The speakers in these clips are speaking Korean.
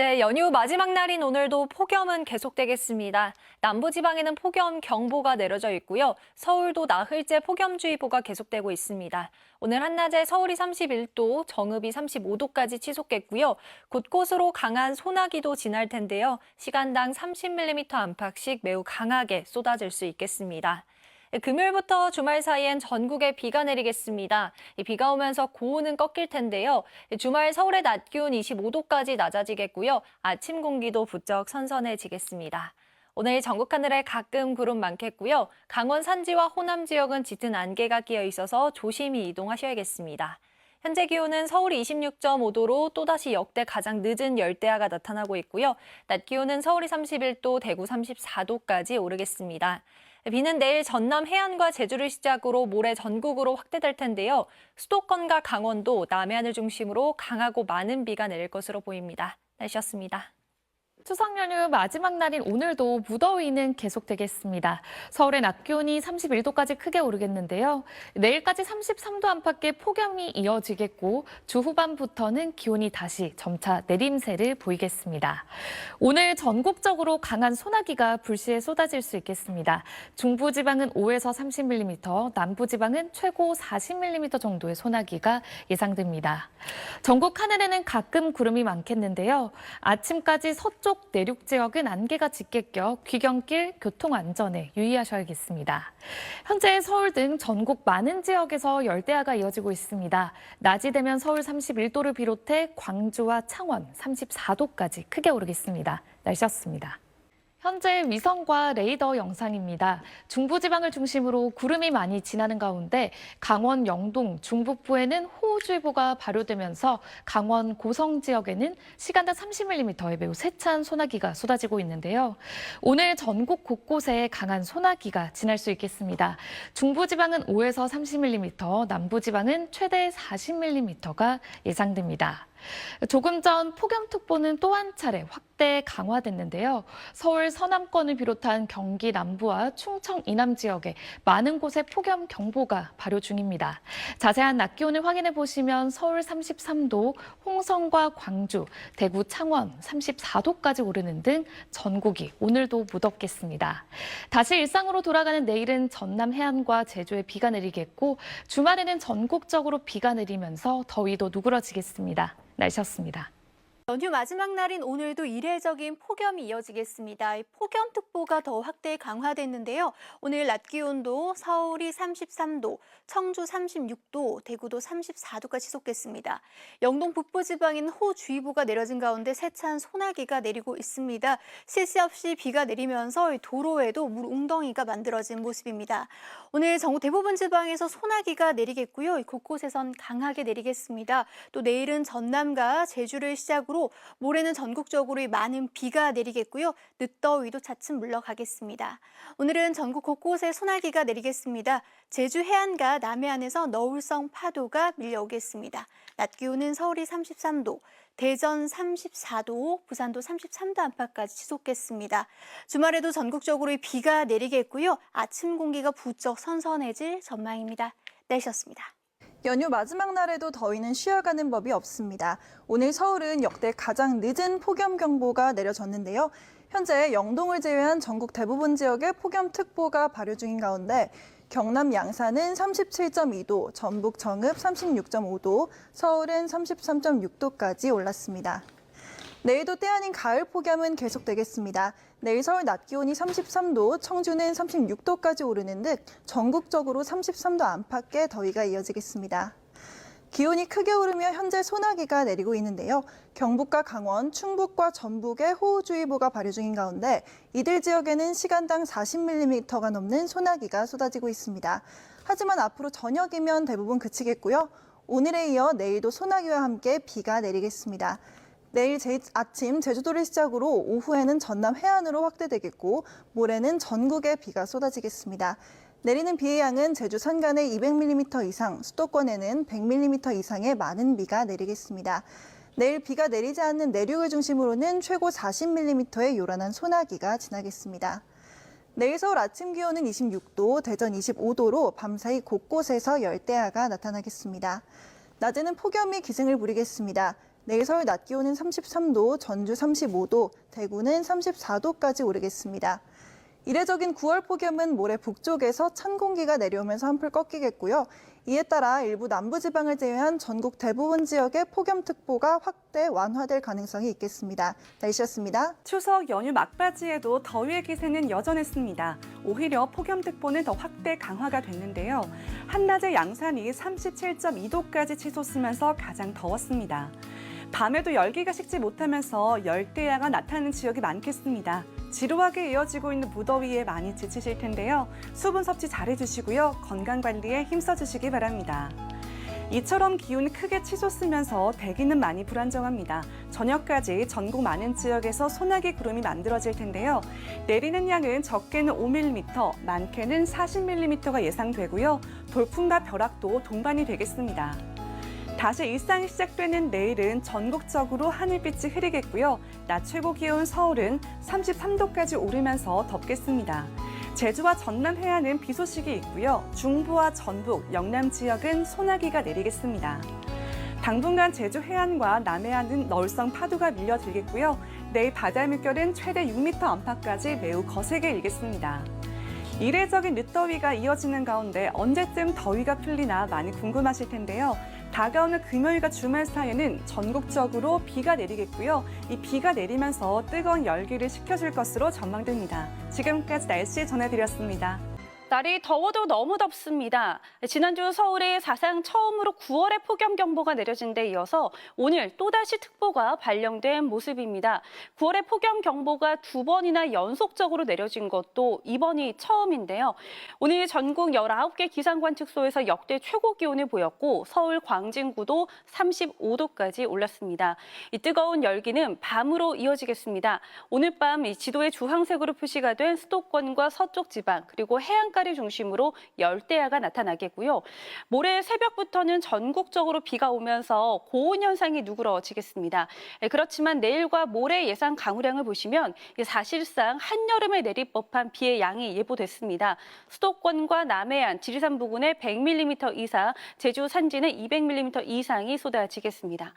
네, 연휴 마지막 날인 오늘도 폭염은 계속되겠습니다. 남부지방에는 폭염 경보가 내려져 있고요. 서울도 나흘째 폭염주의보가 계속되고 있습니다. 오늘 한낮에 서울이 31도, 정읍이 35도까지 치솟겠고요. 곳곳으로 강한 소나기도 지날 텐데요. 시간당 30mm 안팎씩 매우 강하게 쏟아질 수 있겠습니다. 금요일부터 주말 사이엔 전국에 비가 내리겠습니다. 비가 오면서 고온은 꺾일 텐데요. 주말 서울의 낮 기온 25도까지 낮아지겠고요. 아침 공기도 부쩍 선선해지겠습니다. 오늘 전국 하늘에 가끔 구름 많겠고요. 강원 산지와 호남 지역은 짙은 안개가 끼어 있어서 조심히 이동하셔야겠습니다. 현재 기온은 서울이 26.5도로 또다시 역대 가장 늦은 열대야가 나타나고 있고요. 낮 기온은 서울이 31도, 대구 34도까지 오르겠습니다. 비는 내일 전남 해안과 제주를 시작으로 모레 전국으로 확대될 텐데요. 수도권과 강원도, 남해안을 중심으로 강하고 많은 비가 내릴 것으로 보입니다. 날씨였습니다. 추석 연휴 마지막 날인 오늘도 무더위는 계속되겠습니다. 서울의 낮 기온이 31도까지 크게 오르겠는데요. 내일까지 33도 안팎의 폭염이 이어지겠고 주 후반부터는 기온이 다시 점차 내림세를 보이겠습니다. 오늘 전국적으로 강한 소나기가 불시에 쏟아질 수 있겠습니다. 중부지방은 5에서 30mm, 남부지방은 최고 40mm 정도의 소나기가 예상됩니다. 전국 하늘에는 가끔 구름이 많겠는데요. 아침까지 서쪽 내륙 지역은 안개가 짙게 껴 귀경길 교통 안전에 유의하셔야겠습니다. 현재 서울 등 전국 많은 지역에서 열대야가 이어지고 있습니다. 낮이 되면 서울 31도를 비롯해 광주와 창원 34도까지 크게 오르겠습니다. 날씨였습니다. 현재 위성과 레이더 영상입니다. 중부지방을 중심으로 구름이 많이 지나는 가운데 강원 영동, 중북부에는 호우주의보가 발효되면서 강원 고성 지역에는 시간당 30mm의 매우 세찬 소나기가 쏟아지고 있는데요. 오늘 전국 곳곳에 강한 소나기가 지날 수 있겠습니다. 중부지방은 5에서 30mm, 남부지방은 최대 40mm가 예상됩니다. 조금 전 폭염특보는 또 한 차례 확대 강화됐는데요. 서울 서남권을 비롯한 경기 남부와 충청 이남 지역에 많은 곳에 폭염 경보가 발효 중입니다. 자세한 낮 기온을 확인해 보시면 서울 33도, 홍성과 광주, 대구, 창원 34도까지 오르는 등 전국이 오늘도 무덥겠습니다. 다시 일상으로 돌아가는 내일은 전남 해안과 제주에 비가 내리겠고 주말에는 전국적으로 비가 내리면서 더위도 누그러지겠습니다. 날씨였습니다. 연휴 마지막 날인 오늘도 이례적인 폭염이 이어지겠습니다. 폭염특보가 더 확대 강화됐는데요. 오늘 낮 기온도 서울이 33도, 청주 36도, 대구도 34도가 지속됐습니다. 영동 북부지방인 호우주의보가 내려진 가운데 세찬 소나기가 내리고 있습니다. 쉴 새 없이 비가 내리면서 도로에도 물 웅덩이가 만들어진 모습입니다. 오늘 전국 대부분 지방에서 소나기가 내리겠고요. 곳곳에선 강하게 내리겠습니다. 또 내일은 전남과 제주를 시작으로 모레는 전국적으로 많은 비가 내리겠고요. 늦더위도 차츰 물러가겠습니다. 오늘은 전국 곳곳에 소나기가 내리겠습니다. 제주 해안과 남해안에서 너울성 파도가 밀려오겠습니다. 낮 기온은 서울이 33도, 대전 34도, 부산도 33도 안팎까지 치솟겠습니다. 주말에도 전국적으로 비가 내리겠고요. 아침 공기가 부쩍 선선해질 전망입니다. 날씨였습니다. 연휴 마지막 날에도 더위는 쉬어가는 법이 없습니다. 오늘 서울은 역대 가장 늦은 폭염 경보가 내려졌는데요. 현재 영동을 제외한 전국 대부분 지역에 폭염특보가 발효 중인 가운데 경남 양산은 37.2도, 전북 정읍 36.5도, 서울은 33.6도까지 올랐습니다. 내일도 때 아닌 가을 폭염은 계속되겠습니다. 내일 서울 낮 기온이 33도, 청주는 36도까지 오르는 등 전국적으로 33도 안팎의 더위가 이어지겠습니다. 기온이 크게 오르며 현재 소나기가 내리고 있는데요. 경북과 강원, 충북과 전북에 호우주의보가 발효 중인 가운데 이들 지역에는 시간당 40mm가 넘는 소나기가 쏟아지고 있습니다. 하지만 앞으로 저녁이면 대부분 그치겠고요. 오늘에 이어 내일도 소나기와 함께 비가 내리겠습니다. 내일 아침 제주도를 시작으로 오후에는 전남 해안으로 확대되겠고 모레는 전국에 비가 쏟아지겠습니다. 내리는 비의 양은 제주 산간에 200mm 이상, 수도권에는 100mm 이상의 많은 비가 내리겠습니다. 내일 비가 내리지 않는 내륙을 중심으로는 최고 40mm의 요란한 소나기가 지나겠습니다. 내일 서울 아침 기온은 26도, 대전 25도로 밤사이 곳곳에서 열대야가 나타나겠습니다. 낮에는 폭염이 기승을 부리겠습니다. 내일 서울 낮 기온은 33도, 전주 35도, 대구는 34도까지 오르겠습니다. 이례적인 9월 폭염은 모레 북쪽에서 찬 공기가 내려오면서 한풀 꺾이겠고요. 이에 따라 일부 남부지방을 제외한 전국 대부분 지역에 폭염특보가 확대 완화될 가능성이 있겠습니다. 날씨였습니다. 추석 연휴 막바지에도 더위의 기세는 여전했습니다. 오히려 폭염특보는 더 확대 강화가 됐는데요. 한낮에 양산이 37.2도까지 치솟으면서 가장 더웠습니다. 밤에도 열기가 식지 못하면서 열대야가 나타나는 지역이 많겠습니다. 지루하게 이어지고 있는 무더위에 많이 지치실 텐데요. 수분 섭취 잘해주시고요. 건강관리에 힘써주시기 바랍니다. 이처럼 기온이 크게 치솟으면서 대기는 많이 불안정합니다. 저녁까지 전국 많은 지역에서 소나기 구름이 만들어질 텐데요. 내리는 양은 적게는 5mm, 많게는 40mm가 예상되고요. 돌풍과 벼락도 동반이 되겠습니다. 다시 일상이 시작되는 내일은 전국적으로 하늘빛이 흐리겠고요. 낮 최고 기온 서울은 33도까지 오르면서 덥겠습니다. 제주와 전남 해안은 비 소식이 있고요. 중부와 전북, 영남 지역은 소나기가 내리겠습니다. 당분간 제주 해안과 남해안은 너울성 파도가 밀려들겠고요. 내일 바다 물결은 최대 6m 안팎까지 매우 거세게 일겠습니다. 이례적인 늦더위가 이어지는 가운데 언제쯤 더위가 풀리나 많이 궁금하실 텐데요. 다가오는 금요일과 주말 사이에는 전국적으로 비가 내리겠고요. 이 비가 내리면서 뜨거운 열기를 식혀줄 것으로 전망됩니다. 지금까지 날씨 전해드렸습니다. 날이 더워도 너무 덥습니다. 지난주 서울에 사상 처음으로 9월의 폭염경보가 내려진 데 이어서 오늘 또다시 특보가 발령된 모습입니다. 9월의 폭염경보가 2번이나 연속적으로 내려진 것도 이번이 처음인데요. 오늘 전국 19개 기상관측소에서 역대 최고 기온을 보였고 서울 광진구도 35도까지 올랐습니다. 이 뜨거운 열기는 밤으로 이어지겠습니다. 오늘 밤 이 지도에 주황색으로 표시가 된 수도권과 서쪽 지방 그리고 해안가 를 중심으로 열대야가 나타나겠고요. 모레 새벽부터는 전국적으로 비가 오면서 고온 현상이 누그러지겠습니다. 그렇지만 내일과 모레 예상 강우량을 보시면 사실상 한여름에 내릴 법한 비의 양이 예보됐습니다. 수도권과 남해안, 지리산 부근에 100mm 이상, 제주 산지는 200mm 이상이 쏟아지겠습니다.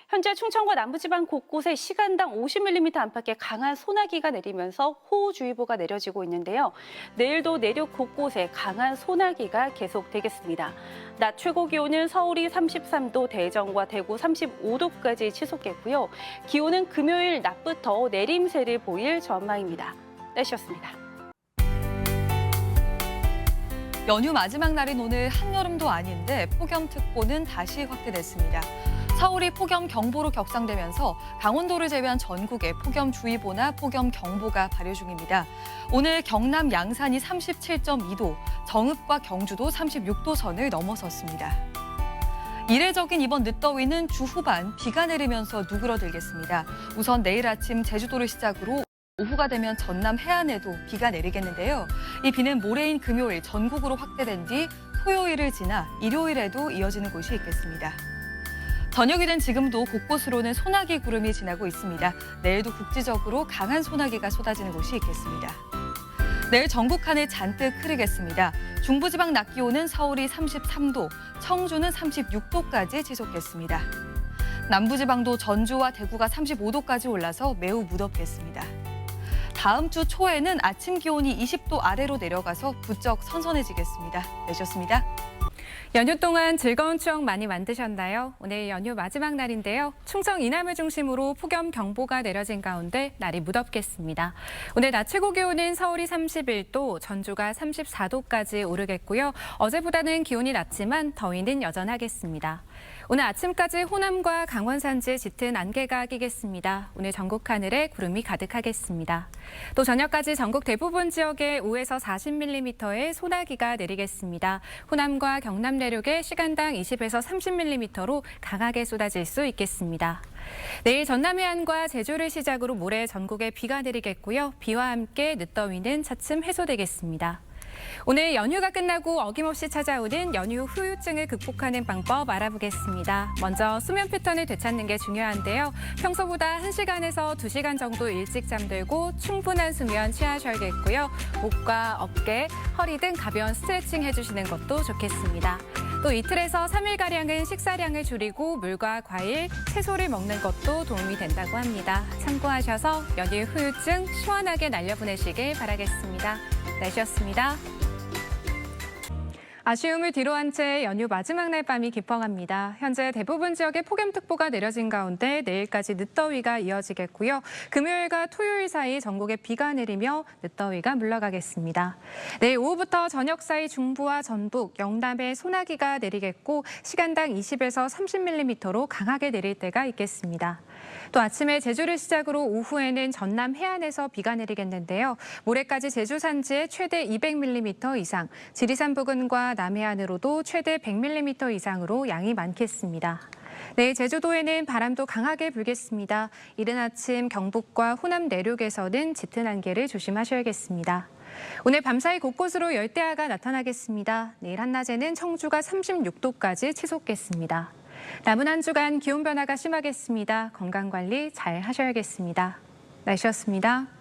현재 충청과 남부지방 곳곳에 시간당 50mm 안팎의 강한 소나기가 내리면서 호우주의보가 내려지고 있는데요. 내일도 내륙 곳곳에 강한 소나기가 계속되겠습니다. 낮 최고 기온은 서울이 33도, 대전과 대구 35도까지 치솟겠고요. 기온은 금요일 낮부터 내림세를 보일 전망입니다. 날씨였습니다. 연휴 마지막 날인 오늘 한여름도 아닌데 폭염특보는 다시 확대됐습니다. 서울이 폭염경보로 격상되면서 강원도를 제외한 전국에 폭염주의보나 폭염경보가 발효 중입니다. 오늘 경남 양산이 37.2도, 정읍과 경주도 36도 선을 넘어섰습니다. 이례적인 이번 늦더위는 주 후반 비가 내리면서 누그러들겠습니다. 우선 내일 아침 제주도를 시작으로 오후가 되면 전남 해안에도 비가 내리겠는데요. 이 비는 모레인 금요일 전국으로 확대된 뒤 토요일을 지나 일요일에도 이어지는 곳이 있겠습니다. 저녁이 된 지금도 곳곳으로는 소나기 구름이 지나고 있습니다. 내일도 국지적으로 강한 소나기가 쏟아지는 곳이 있겠습니다. 내일 전국 하늘 잔뜩 흐리겠습니다. 중부지방 낮 기온은 서울이 33도, 청주는 36도까지 지속겠습니다. 남부지방도 전주와 대구가 35도까지 올라서 매우 무덥겠습니다. 다음 주 초에는 아침 기온이 20도 아래로 내려가서 부쩍 선선해지겠습니다. 내셨습니다. 연휴 동안 즐거운 추억 많이 만드셨나요? 오늘 연휴 마지막 날인데요. 충청 이남을 중심으로 폭염 경보가 내려진 가운데 날이 무덥겠습니다. 오늘 낮 최고 기온은 서울이 31도, 전주가 34도까지 오르겠고요. 어제보다는 기온이 낮지만 더위는 여전하겠습니다. 오늘 아침까지 호남과 강원 산지에 짙은 안개가 끼겠습니다. 오늘 전국 하늘에 구름이 가득하겠습니다. 또 저녁까지 전국 대부분 지역에 5에서 40mm의 소나기가 내리겠습니다. 호남과 경남 내륙에 시간당 20에서 30mm로 강하게 쏟아질 수 있겠습니다. 내일 전남 해안과 제주를 시작으로 모레 전국에 비가 내리겠고요. 비와 함께 늦더위는 차츰 해소되겠습니다. 오늘 연휴가 끝나고 어김없이 찾아오는 연휴 후유증을 극복하는 방법 알아보겠습니다. 먼저 수면 패턴을 되찾는 게 중요한데요. 평소보다 1시간에서 2시간 정도 일찍 잠들고 충분한 수면 취하셔야겠고요. 목과 어깨, 허리 등 가벼운 스트레칭 해주시는 것도 좋겠습니다. 또 또 이틀에서 3일가량은 식사량을 줄이고 물과 과일, 채소를 먹는 것도 도움이 된다고 합니다. 참고하셔서 연휴 후유증 시원하게 날려보내시길 바라겠습니다. 날씨였습니다. 아쉬움을 뒤로한 채 연휴 마지막 날 밤이 깊어갑니다. 현재 대부분 지역에 폭염특보가 내려진 가운데 내일까지 늦더위가 이어지겠고요. 금요일과 토요일 사이 전국에 비가 내리며 늦더위가 물러가겠습니다. 내일 오후부터 저녁 사이 중부와 전북, 영남에 소나기가 내리겠고 시간당 20에서 30mm로 강하게 내릴 때가 있겠습니다. 또 아침에 제주를 시작으로 오후에는 전남 해안에서 비가 내리겠는데요. 모레까지 제주 산지에 최대 200mm 이상, 지리산 부근과 남해안으로도 최대 100mm 이상으로 양이 많겠습니다. 내일 제주도에는 바람도 강하게 불겠습니다. 이른 아침 경북과 호남 내륙에서는 짙은 안개를 조심하셔야겠습니다. 오늘 밤사이 곳곳으로 열대야가 나타나겠습니다. 내일 한낮에는 청주가 36도까지 치솟겠습니다. 남은 한 주간 기온 변화가 심하겠습니다. 건강관리 잘 하셔야겠습니다. 날씨였습니다.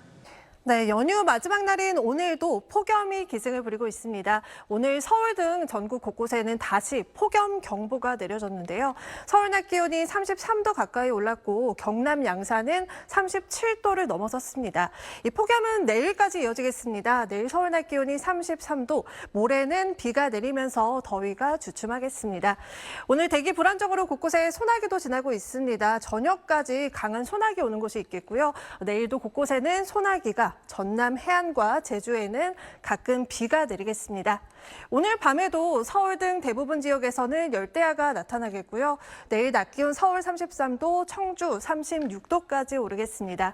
네, 연휴 마지막 날인 오늘도 폭염이 기승을 부리고 있습니다. 오늘 서울 등 전국 곳곳에는 다시 폭염 경보가 내려졌는데요. 서울 낮 기온이 33도 가까이 올랐고 경남 양산은 37도를 넘어섰습니다. 이 폭염은 내일까지 이어지겠습니다. 내일 서울 낮 기온이 33도, 모레는 비가 내리면서 더위가 주춤하겠습니다. 오늘 대기 불안정으로 곳곳에 소나기도 지나고 있습니다. 저녁까지 강한 소나기 오는 곳이 있겠고요. 내일도 곳곳에는 소나기가 전남 해안과 제주에는 가끔 비가 내리겠습니다. 오늘 밤에도 서울 등 대부분 지역에서는 열대야가 나타나겠고요. 내일 낮 기온 서울 33도, 청주 36도까지 오르겠습니다.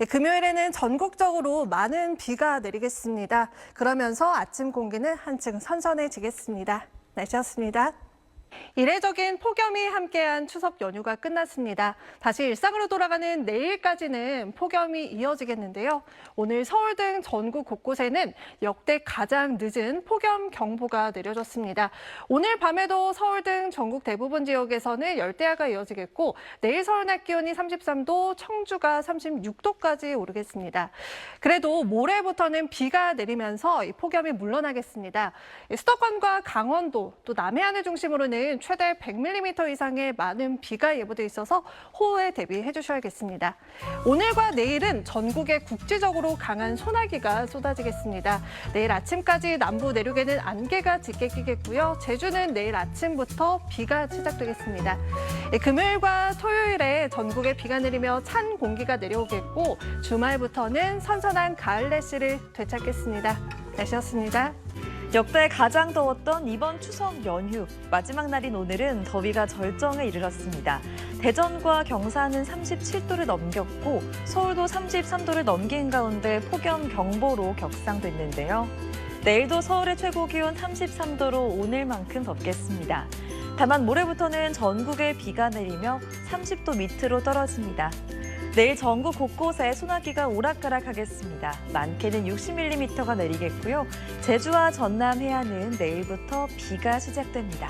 금요일에는 전국적으로 많은 비가 내리겠습니다. 그러면서 아침 공기는 한층 선선해지겠습니다. 날씨였습니다. 이례적인 폭염이 함께한 추석 연휴가 끝났습니다. 다시 일상으로 돌아가는 내일까지는 폭염이 이어지겠는데요. 오늘 서울 등 전국 곳곳에는 역대 가장 늦은 폭염 경보가 내려졌습니다. 오늘 밤에도 서울 등 전국 대부분 지역에서는 열대야가 이어지겠고 내일 서울 낮 기온이 33도, 청주가 36도까지 오르겠습니다. 그래도 모레부터는 비가 내리면서 이 폭염이 물러나겠습니다. 수도권과 강원도, 또 남해안을 중심으로는 최대 100mm 이상의 많은 비가 예보돼 있어서 호우에 대비해 주셔야겠습니다. 오늘과 내일은 전국에 국지적으로 강한 소나기가 쏟아지겠습니다. 내일 아침까지 남부 내륙에는 안개가 짙게 끼겠고요. 제주는 내일 아침부터 비가 시작되겠습니다. 금요일과 토요일에 전국에 비가 내리며 찬 공기가 내려오겠고 주말부터는 선선한 가을 날씨를 되찾겠습니다. 날씨였습니다. 역대 가장 더웠던 이번 추석 연휴 마지막 날인 오늘은 더위가 절정에 이르렀습니다. 대전과 경산은 37도를 넘겼고 서울도 33도를 넘긴 가운데 폭염 경보로 격상됐는데요. 내일도 서울의 최고 기온 33도로 오늘만큼 덥겠습니다. 다만 모레부터는 전국에 비가 내리며 30도 밑으로 떨어집니다. 내일 전국 곳곳에 소나기가 오락가락하겠습니다. 많게는 60mm가 내리겠고요. 제주와 전남 해안은 내일부터 비가 시작됩니다.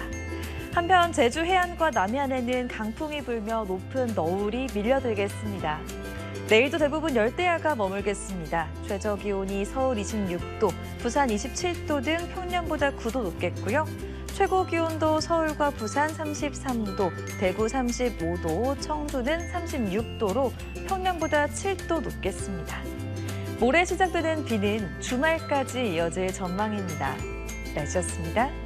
한편 제주 해안과 남해안에는 강풍이 불며 높은 너울이 밀려들겠습니다. 내일도 대부분 열대야가 머물겠습니다. 최저 기온이 서울 26도, 부산 27도 등 평년보다 9도 높겠고요. 최고 기온도 서울과 부산 33도, 대구 35도, 청주는 36도로 평년보다 7도 높겠습니다. 모레 시작되는 비는 주말까지 이어질 전망입니다. 날씨였습니다.